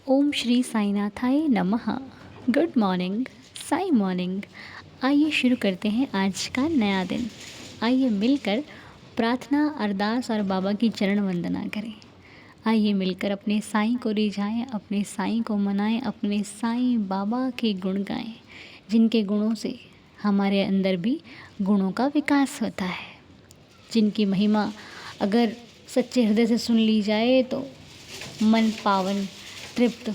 ओम श्री साईनाथाय नमः। Good morning, Sai morning. आइए शुरू करते हैं आज का नया दिन। आइए मिलकर प्रार्थना, अरदास और बाबा की चरण वंदना करें। आइए मिलकर अपने साईं को रिझाएं, अपने साईं को मनाएं, अपने साईं बाबा के गुण गाएं, जिनके गुणों से हमारे अंदर भी गुणों का विकास होता है, जिनकी महिमा अगर सच्चे हृदय से सुन ली जाए तो मन पावन, तृप्त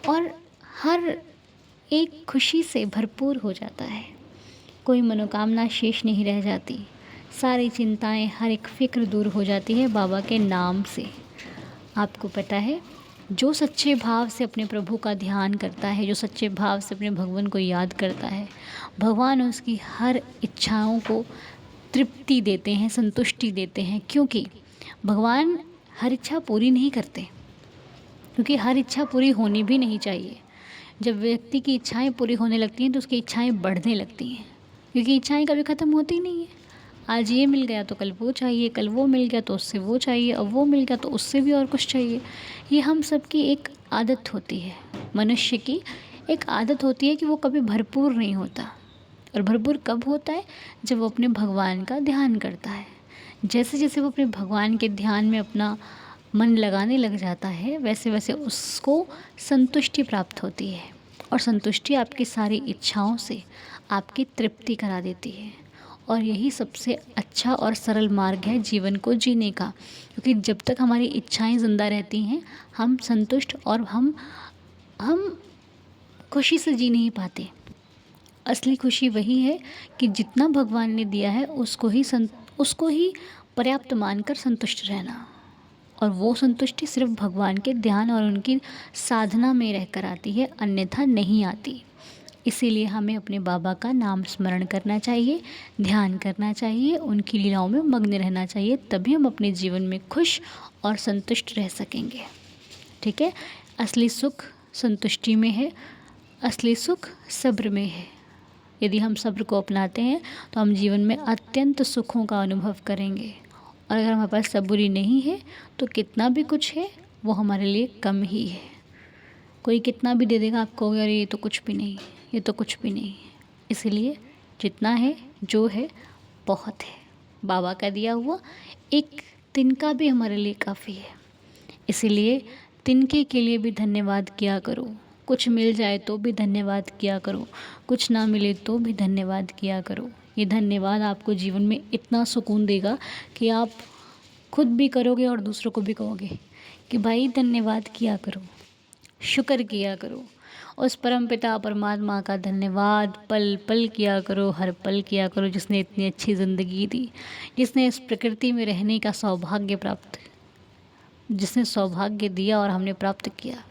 और हर एक खुशी से भरपूर हो जाता है। कोई मनोकामना शेष नहीं रह जाती। सारी चिंताएं, हर एक फ़िक्र दूर हो जाती है बाबा के नाम से। आपको पता है, जो सच्चे भाव से अपने प्रभु का ध्यान करता है, जो सच्चे भाव से अपने भगवान को याद करता है, भगवान उसकी हर इच्छाओं को तृप्ति देते हैं, संतुष्टि देते हैं। क्योंकि भगवान हर इच्छा पूरी नहीं करते, क्योंकि हर इच्छा पूरी होनी भी नहीं चाहिए। जब व्यक्ति की इच्छाएं पूरी होने लगती हैं तो उसकी इच्छाएं बढ़ने लगती हैं, क्योंकि इच्छाएं कभी ख़त्म होती नहीं है। आज ये मिल गया तो कल वो चाहिए, कल वो मिल गया तो उससे वो चाहिए, अब वो मिल गया तो उससे भी और कुछ चाहिए। ये हम सब की एक आदत होती है, मनुष्य की एक आदत होती है कि वो कभी भरपूर नहीं होता। और भरपूर कब होता है? जब वो अपने भगवान का ध्यान करता है। जैसे जैसे वो अपने भगवान के ध्यान में अपना मन लगाने लग जाता है, वैसे वैसे उसको संतुष्टि प्राप्त होती है। और संतुष्टि आपकी सारी इच्छाओं से आपकी तृप्ति करा देती है। और यही सबसे अच्छा और सरल मार्ग है जीवन को जीने का, क्योंकि जब तक हमारी इच्छाएं ज़िंदा रहती हैं, हम संतुष्ट और हम खुशी से जी नहीं पाते। असली खुशी वही है कि जितना भगवान ने दिया है उसको ही पर्याप्त मानकर संतुष्ट रहना। और वो संतुष्टि सिर्फ भगवान के ध्यान और उनकी साधना में रहकर आती है, अन्यथा नहीं आती। इसीलिए हमें अपने बाबा का नाम स्मरण करना चाहिए, ध्यान करना चाहिए, उनकी लीलाओं में मग्न रहना चाहिए। तभी हम अपने जीवन में खुश और संतुष्ट रह सकेंगे। ठीक है? असली सुख संतुष्टि में है, असली सुख सब्र में है। यदि हम सब्र को अपनाते हैं तो हम जीवन में अत्यंत सुखों का अनुभव करेंगे। और अगर हमारे पास सब्र नहीं है तो कितना भी कुछ है वो हमारे लिए कम ही है। कोई कितना भी दे देगा, आप कहोगे अरे ये तो कुछ भी नहीं, ये तो कुछ भी नहीं। इसलिए जितना है, जो है, बहुत है। बाबा का दिया हुआ एक तिनका भी हमारे लिए काफ़ी है। इसीलिए तिनके के लिए भी धन्यवाद किया करो। कुछ मिल जाए तो भी धन्यवाद किया करो, कुछ ना मिले तो भी धन्यवाद किया करो। ये धन्यवाद आपको जीवन में इतना सुकून देगा कि आप खुद भी करोगे और दूसरों को भी कहोगे कि भाई धन्यवाद किया करो, शुक्र किया करो। उस परमपिता परमात्मा का धन्यवाद पल पल किया करो, हर पल किया करो, जिसने इतनी अच्छी ज़िंदगी दी, जिसने इस प्रकृति में रहने का जिसने सौभाग्य दिया और हमने प्राप्त किया,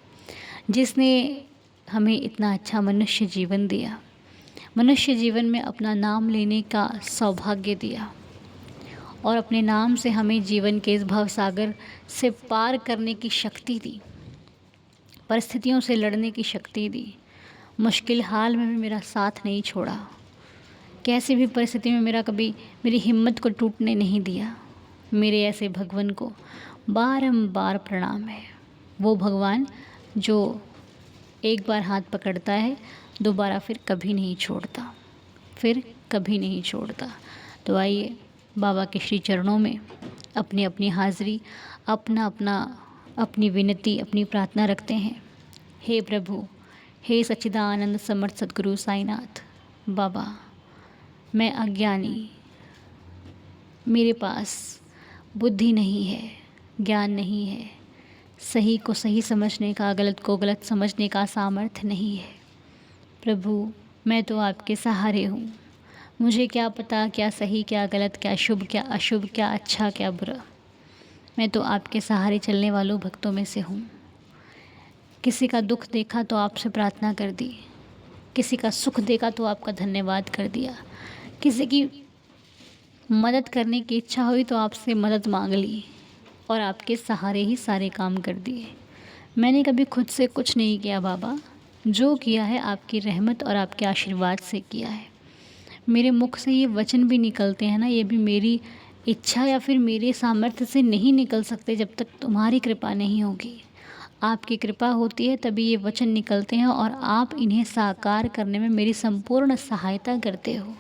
जिसने हमें इतना अच्छा मनुष्य जीवन दिया, मनुष्य जीवन में अपना नाम लेने का सौभाग्य दिया और अपने नाम से हमें जीवन के इस भवसागर से पार करने की शक्ति दी, परिस्थितियों से लड़ने की शक्ति दी। मुश्किल हाल में भी मेरा साथ नहीं छोड़ा, कैसी भी परिस्थिति में मेरी हिम्मत को टूटने नहीं दिया। मेरे ऐसे भगवान को बारंबार प्रणाम है। वो भगवान जो एक बार हाथ पकड़ता है, दोबारा फिर कभी नहीं छोड़ता। तो आइए बाबा के श्री चरणों में अपनी अपनी हाज़िरी, अपनी विनती, अपनी प्रार्थना रखते हैं। हे प्रभु, हे सच्चिदानंद समर्थ सद्गुरु साईनाथ बाबा, मैं अज्ञानी, मेरे पास बुद्धि नहीं है, ज्ञान नहीं है, सही को सही समझने का, गलत को गलत समझने का सामर्थ्य नहीं है। प्रभु, मैं तो आपके सहारे हूँ। मुझे क्या पता क्या सही क्या गलत, क्या शुभ क्या अशुभ, क्या अच्छा क्या बुरा। मैं तो आपके सहारे चलने वालों भक्तों में से हूँ। किसी का दुख देखा तो आपसे प्रार्थना कर दी, किसी का सुख देखा तो आपका धन्यवाद कर दिया, किसी की मदद करने की इच्छा हुई तो आपसे मदद मांग ली और आपके सहारे ही सारे काम कर दिए। मैंने कभी खुद से कुछ नहीं किया बाबा, जो किया है आपकी रहमत और आपके आशीर्वाद से किया है। मेरे मुख से ये वचन भी निकलते हैं ना, ये भी मेरी इच्छा या फिर मेरे सामर्थ्य से नहीं निकल सकते जब तक तुम्हारी कृपा नहीं होगी। आपकी कृपा होती है तभी ये वचन निकलते हैं और आप इन्हें साकार करने में मेरी संपूर्ण सहायता करते हो।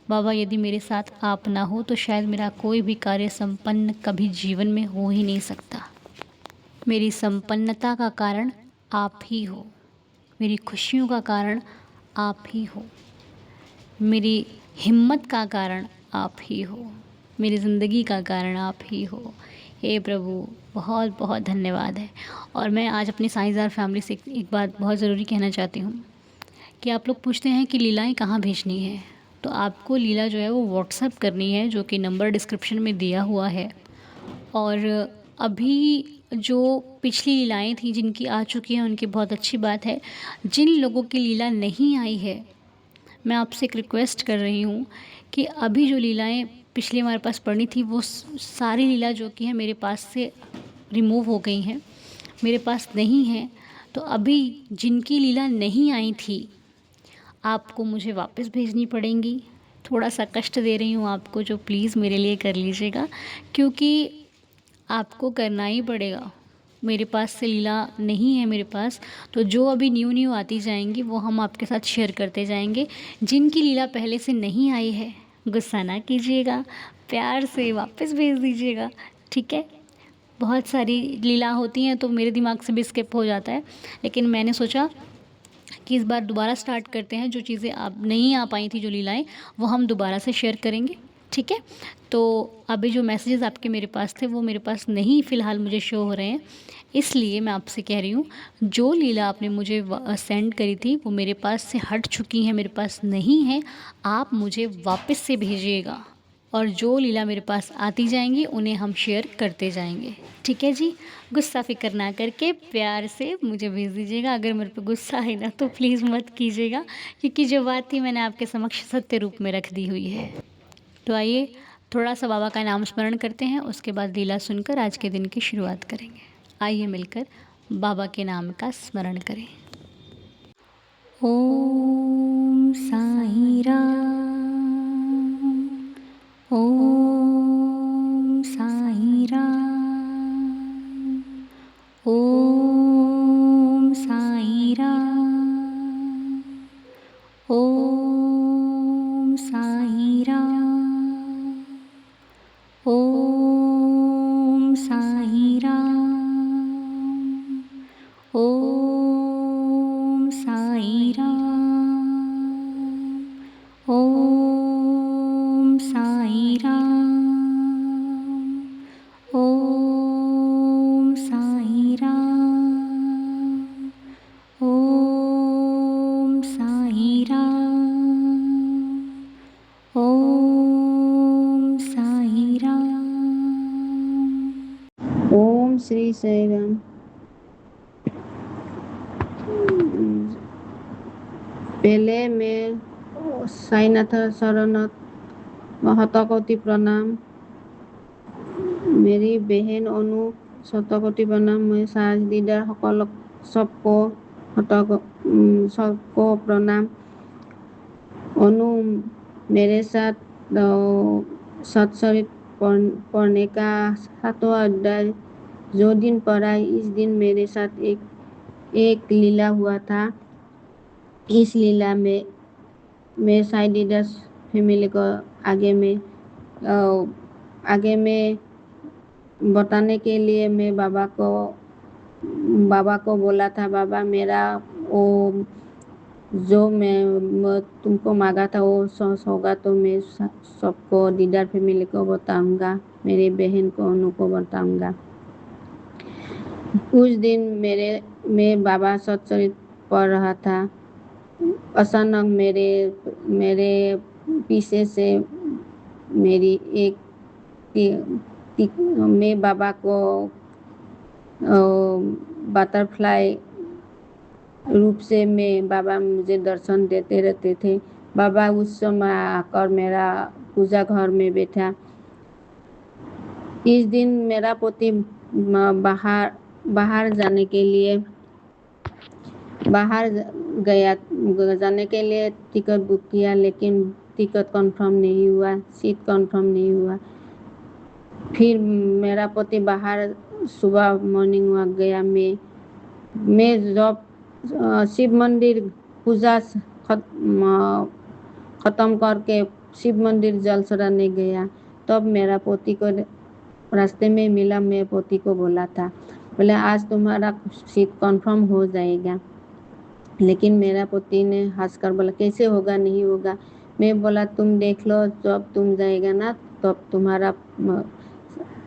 बाबा, यदि मेरे साथ आप ना हो तो शायद मेरा कोई भी कार्य संपन्न कभी जीवन में हो ही नहीं सकता। मेरी संपन्नता का कारण आप ही हो, मेरी खुशियों का कारण आप ही हो, मेरी हिम्मत का कारण आप ही हो, मेरी ज़िंदगी का कारण आप ही हो। हे प्रभु, बहुत बहुत धन्यवाद है। और मैं आज अपनी साइंसदार फैमिली से एक बात बहुत ज़रूरी कहना चाहती हूँ कि आप लोग पूछते हैं कि लीलाएँ कहाँ भेजनी है, तो आपको लीला जो है वो व्हाट्सएप करनी है, जो कि नंबर डिस्क्रिप्शन में दिया हुआ है। और अभी जो पिछली लीलाएँ थी जिनकी आ चुकी हैं उनकी बहुत अच्छी बात है। जिन लोगों की लीला नहीं आई है, मैं आपसे एक रिक्वेस्ट कर रही हूँ कि अभी जो लीलाएँ पिछली हमारे पास पड़ी थी वो सारी लीला जो कि है मेरे पास से रिमूव हो गई हैं, मेरे पास नहीं है। तो अभी जिनकी लीला नहीं आई थी आपको मुझे वापस भेजनी पड़ेंगी। थोड़ा सा कष्ट दे रही हूँ आपको, जो प्लीज़ मेरे लिए कर लीजिएगा, क्योंकि आपको करना ही पड़ेगा। मेरे पास से लीला नहीं है मेरे पास, तो जो अभी न्यू न्यू आती जाएंगी वो हम आपके साथ शेयर करते जाएंगे। जिनकी लीला पहले से नहीं आई है, गुस्सा ना कीजिएगा, प्यार से वापस भेज दीजिएगा, ठीक है। बहुत सारी लीला होती हैं तो मेरे दिमाग से भी स्किप हो जाता है, लेकिन मैंने सोचा कि इस बार दोबारा स्टार्ट करते हैं। जो चीज़ें आप नहीं आ पाई थी, जो लीलाएँ, वो हम दोबारा से शेयर करेंगे, ठीक है। तो अभी जो मैसेजेस आपके मेरे पास थे वो मेरे पास नहीं फ़िलहाल मुझे शो हो रहे हैं, इसलिए मैं आपसे कह रही हूँ जो लीला आपने मुझे सेंड करी थी वो मेरे पास से हट चुकी है, मेरे पास नहीं है। आप मुझे वापस से भेजिएगा और जो लीला मेरे पास आती जाएंगी उन्हें हम शेयर करते जाएंगे, ठीक है जी। गुस्सा फ़िक्र ना करके प्यार से मुझे भेज दीजिएगा। अगर मेरे पे गुस्सा है ना तो प्लीज़ मत कीजिएगा, क्योंकि जो बात थी मैंने आपके समक्ष सत्य रूप में रख दी हुई है। तो आइए थोड़ा सा बाबा का नाम स्मरण करते हैं, उसके बाद लीला सुनकर आज के दिन की शुरुआत करेंगे। आइए मिलकर बाबा के नाम का स्मरण करें। ओम साईं राम, ओम साईं राम, ओम साईं राम, ओम साईं राम, ओम साईं राम, ओम साईं राम, ओम साईं राम, ओम साईं राम, ओम साईं राम, ओम साईं राम। ओम श्री साई राम। पहले मैं साईनाथ शरणत शतकोटि प्रणाम। मेरी बहन अनु शतकोटि प्रणाम। मैं साज दीदार सबको प्रणाम। अनु मेरे साथ सत्सरित पढ़ने का 7वां अध्याय जो दिन पढ़ा, इस दिन मेरे साथ एक लीला हुआ था। इस लीला में मैं साई दीदास फैमिली को आगे में बताने के लिए मैं बाबा को बोला था, बाबा मेरा वो जो मैं तुमको मांगा था वो सच होगा तो मैं सबको दीदार फैमिली को बताऊंगा, मेरी बहन को अनु को बताऊंगा। उस दिन मैं बाबा सत्सरित पढ़ रहा था। अचानक मेरे पीछे से मेरी मैं बाबा को बटरफ्लाई रूप से बाबा मुझे दर्शन देते रहते थे। बाबा उस समय आकर मेरा पूजा घर में बैठा। इस दिन मेरा पति बाहर जाने के लिए टिकट बुक किया, लेकिन टिकट कंफर्म नहीं हुआ, सीट कंफर्म नहीं हुआ। फिर मेरा पति बाहर सुबह मॉर्निंग वॉक गया। मैं मैं जब शिव मंदिर पूजा ख़त्म करके शिव मंदिर जल चढ़ाने गया, तब मेरा पति को रास्ते में मिला। मैं पति को बोला था, बोले आज तुम्हारा सीट कंफर्म हो जाएगा। लेकिन मेरा पति ने हंसकर बोला कैसे होगा, नहीं होगा। मैं बोला तुम देख लो, जब तुम जाएगा ना तब तुम्हारा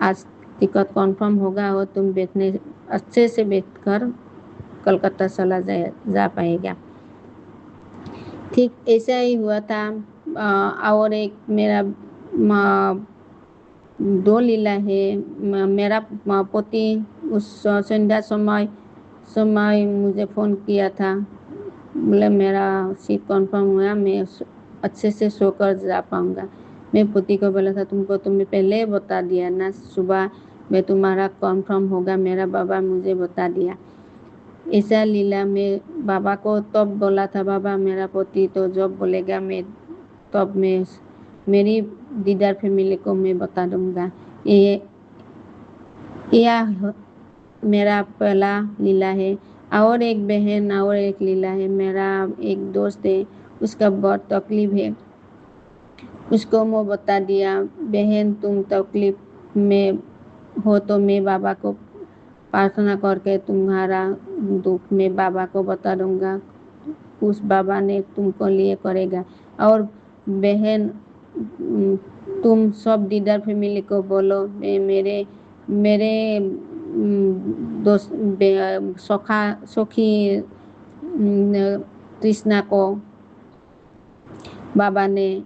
आज टिकट कंफर्म होगा और तुम बैठने अच्छे से बैठकर कलकत्ता चला जा पाएगा। ठीक ऐसा ही हुआ था। और एक मेरा दो लीला है। मेरा पति उस संध्या समय मुझे फ़ोन किया था, बोले मेरा सीट कंफर्म हुआ, मैं अच्छे से सोकर जा पाऊँगा। मैं पति को बोला था तुमको तो मैं पहले ही बता दिया ना, सुबह में तुम्हारा कंफर्म होगा, मेरा बाबा मुझे बता दिया। ऐसा लीला में बाबा को तब बोला था, बाबा मेरा पति तो जब बोलेगा मैं तब मैं मेरी दीदार फैमिली को मैं बता दूँगा। ये यह मेरा पहला लीला है। और एक बहन और एक लीला है। मेरा एक दोस्त है, उसका बहुत तकलीफ है, उसको मैं बता दिया, बहन तुम तकलीफ में हो तो मैं बाबा को प्रार्थना करके तुम्हारा दुख में बाबा को बता दूंगा, उस बाबा ने तुमको लिए करेगा। और बहन तुम सब दीदार फैमिली को बोलो, मेरे मेरे दोस्त सखी कृष्णा को बाबा ने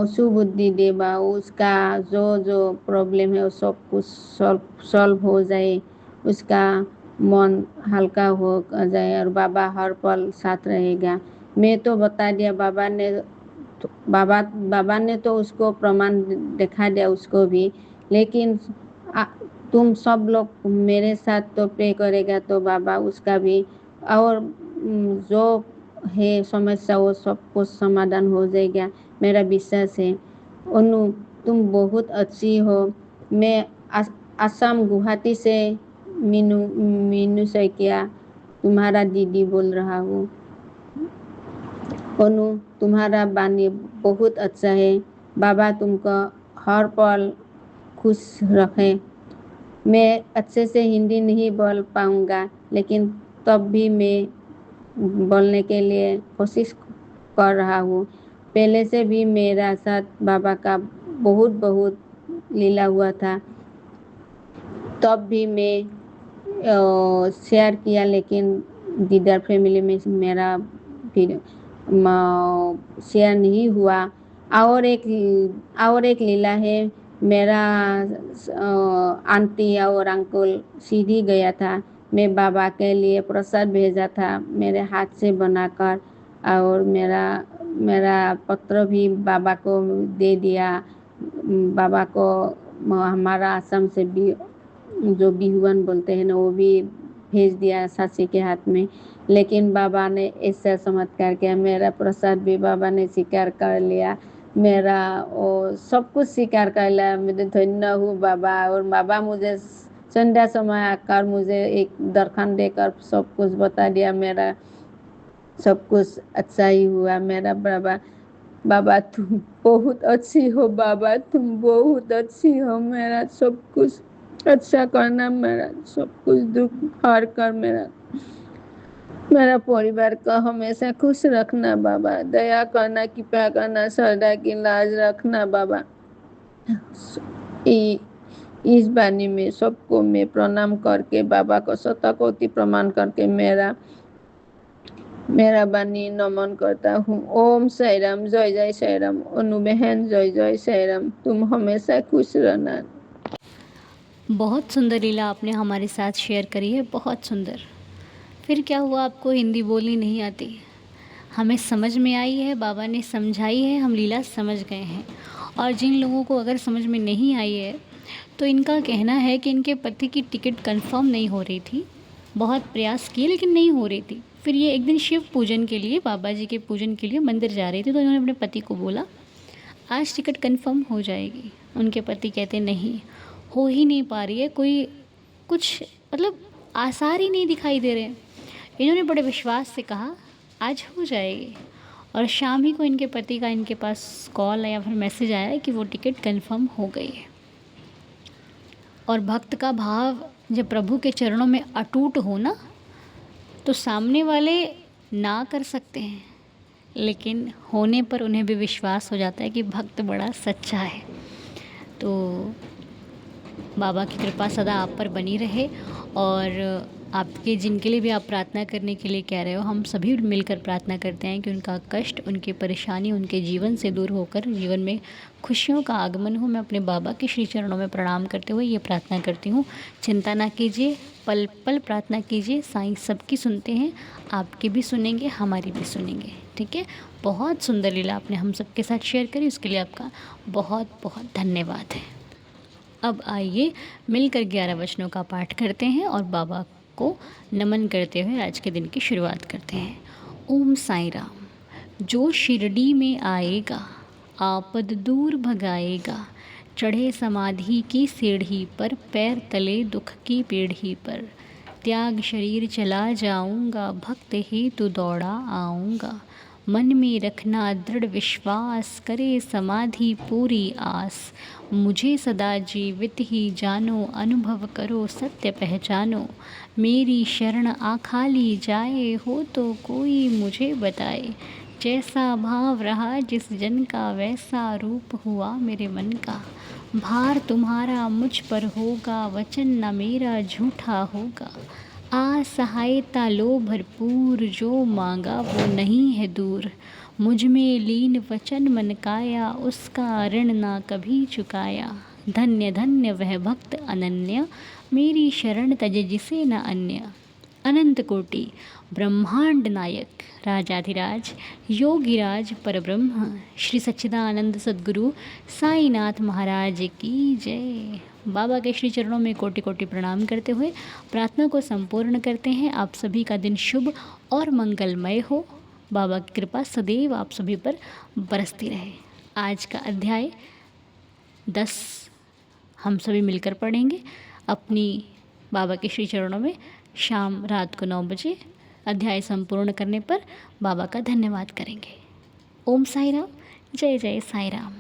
सुबुद्धि दे, उसका जो जो प्रॉब्लम है वो सब कुछ सॉल्व हो जाए, उसका मन हल्का हो जाए और बाबा हर पल साथ रहेगा। मैं तो बता दिया, बाबा ने तो उसको प्रमाण दिखा दिया उसको भी। लेकिन तुम सब लोग मेरे साथ तो प्रे करेगा तो बाबा उसका भी और जो है समस्या वो सब कुछ समाधान हो जाएगा, मेरा विश्वास है। अनु तुम बहुत अच्छी हो। मैं असम गुवाहाटी से मीनू सैकिया तुम्हारा दीदी बोल रहा हूँ। अनु तुम्हारा वाणी बहुत अच्छा है, बाबा तुमको हर पल खुश रखे। मैं अच्छे से हिंदी नहीं बोल पाऊँगा, लेकिन तब भी मैं बोलने के लिए कोशिश कर रहा हूँ। पहले से भी मेरा साथ बाबा का बहुत बहुत लीला हुआ था, तब भी मैं शेयर किया, लेकिन दीदार फैमिली में मेरा फिर शेयर नहीं हुआ। और एक लीला है, मेरा आंटी और अंकल सीधी गया था, मैं बाबा के लिए प्रसाद भेजा था मेरे हाथ से बनाकर, और मेरा पत्र भी बाबा को दे दिया। बाबा को हमारा आश्रम से भी जो बिहुआन बोलते हैं ना वो भी भेज दिया सासी के हाथ में। लेकिन बाबा ने ऐसा चमत्कार किया, मेरा प्रसाद भी बाबा ने स्वीकार कर लिया, मेरा वो सब कुछ स्वीकार कर लिया। मैं धन्य हूँ बाबा। और बाबा मुझे संध्या समय आकर मुझे एक दरखान देकर सब कुछ बता दिया, मेरा सब कुछ अच्छा ही हुआ। मेरा बाबा तुम बहुत अच्छी हो, बाबा तुम बहुत अच्छी हो, मेरा सब कुछ अच्छा करना, मेरा सब कुछ दुख हार कर मेरा परिवार को हमेशा खुश रखना बाबा, दया करना, कृपा करना, सदा की लाज रखना बाबा। इस वाणी में सबको मैं प्रणाम करके बाबा को शतकोटि प्रणाम करके मेरा वाणी नमन करता हूँ। ओम साई राम, जय जय साई राम। अनु बहन जय जय साई राम, तुम हमेशा खुश रहना। बहुत सुंदर लीला आपने हमारे साथ शेयर करी है, बहुत सुंदर। फिर क्या हुआ, आपको हिंदी बोलनी नहीं आती? हमें समझ में आई है, बाबा ने समझाई है, हम लीला समझ गए हैं। और जिन लोगों को अगर समझ में नहीं आई है तो इनका कहना है कि इनके पति की टिकट कंफर्म नहीं हो रही थी, बहुत प्रयास किए लेकिन नहीं हो रही थी। फिर ये एक दिन शिव पूजन के लिए, बाबा जी के पूजन के लिए मंदिर जा रही थी, तो इन्होंने अपने पति को बोला आज टिकट कंफर्म हो जाएगी। उनके पति कहते नहीं, हो ही नहीं पा रही है, कोई कुछ मतलब आसार ही नहीं दिखाई दे रहे। इन्होंने बड़े विश्वास से कहा आज हो जाएगी, और शाम ही को इनके पति का इनके पास कॉल या फिर मैसेज आया कि वो टिकट कंफर्म हो गई है। और भक्त का भाव जब प्रभु के चरणों में अटूट हो ना, तो सामने वाले ना कर सकते हैं, लेकिन होने पर उन्हें भी विश्वास हो जाता है कि भक्त बड़ा सच्चा है। तो बाबा की कृपा सदा आप पर बनी रहे, और आपके जिनके लिए भी आप प्रार्थना करने के लिए कह रहे हो, हम सभी मिलकर प्रार्थना करते हैं कि उनका कष्ट, उनकी परेशानी उनके जीवन से दूर होकर जीवन में खुशियों का आगमन हो। मैं अपने बाबा के श्री चरणों में प्रणाम करते हुए ये प्रार्थना करती हूँ। चिंता ना कीजिए, पल पल प्रार्थना कीजिए, साईं सबकी सुनते हैं, आपकी भी सुनेंगे, हमारी भी सुनेंगे। ठीक है, बहुत सुंदर लीला आपने हम सबके साथ शेयर करी, उसके लिए आपका बहुत बहुत धन्यवाद है। अब आइए मिलकर 11 वचनों का पाठ करते हैं और बाबा को नमन करते हुए आज के दिन की शुरुआत करते हैं। ओम साईं राम। जो शिरडी में आएगा आपद दूर भगाएगा, चढ़े समाधि की सीढ़ी पर, पैर तले दुख की पीढ़ी पर, त्याग शरीर चला जाऊंगा, भक्त हेतु दौड़ा आऊँगा, मन में रखना दृढ़ विश्वास, करे समाधि पूरी आस, मुझे सदा जीवित ही जानो, अनुभव करो सत्य पहचानो, मेरी शरण आखाली जाए, हो तो कोई मुझे बताए, जैसा भाव रहा जिस जन का, वैसा रूप हुआ मेरे मन का, भार तुम्हारा मुझ पर होगा, वचन न मेरा झूठा होगा, असहायता लो भरपूर, जो मांगा वो नहीं है दूर, मुझ में लीन वचन मन काया, उसका ऋण ना कभी चुकाया, धन्य धन्य वह भक्त अनन्य, मेरी शरण तज जिसे न अन्य, अनंत कोटि ब्रह्मांड नायक, राजाधिराज योगिराज परब्रह्म, श्री सच्चिदानंद सद्गुरु साईनाथ महाराज की जय। बाबा के श्री चरणों में कोटि कोटि प्रणाम करते हुए प्रार्थना को संपूर्ण करते हैं। आप सभी का दिन शुभ और मंगलमय हो। बाबा की कृपा सदैव आप सभी पर बरसती रहे। आज का अध्याय 10 हम सभी मिलकर पढ़ेंगे अपनी बाबा के श्री चरणों में। शाम रात को 9 बजे अध्याय संपूर्ण करने पर बाबा का धन्यवाद करेंगे। ओम साई राम। जय जय साई राम।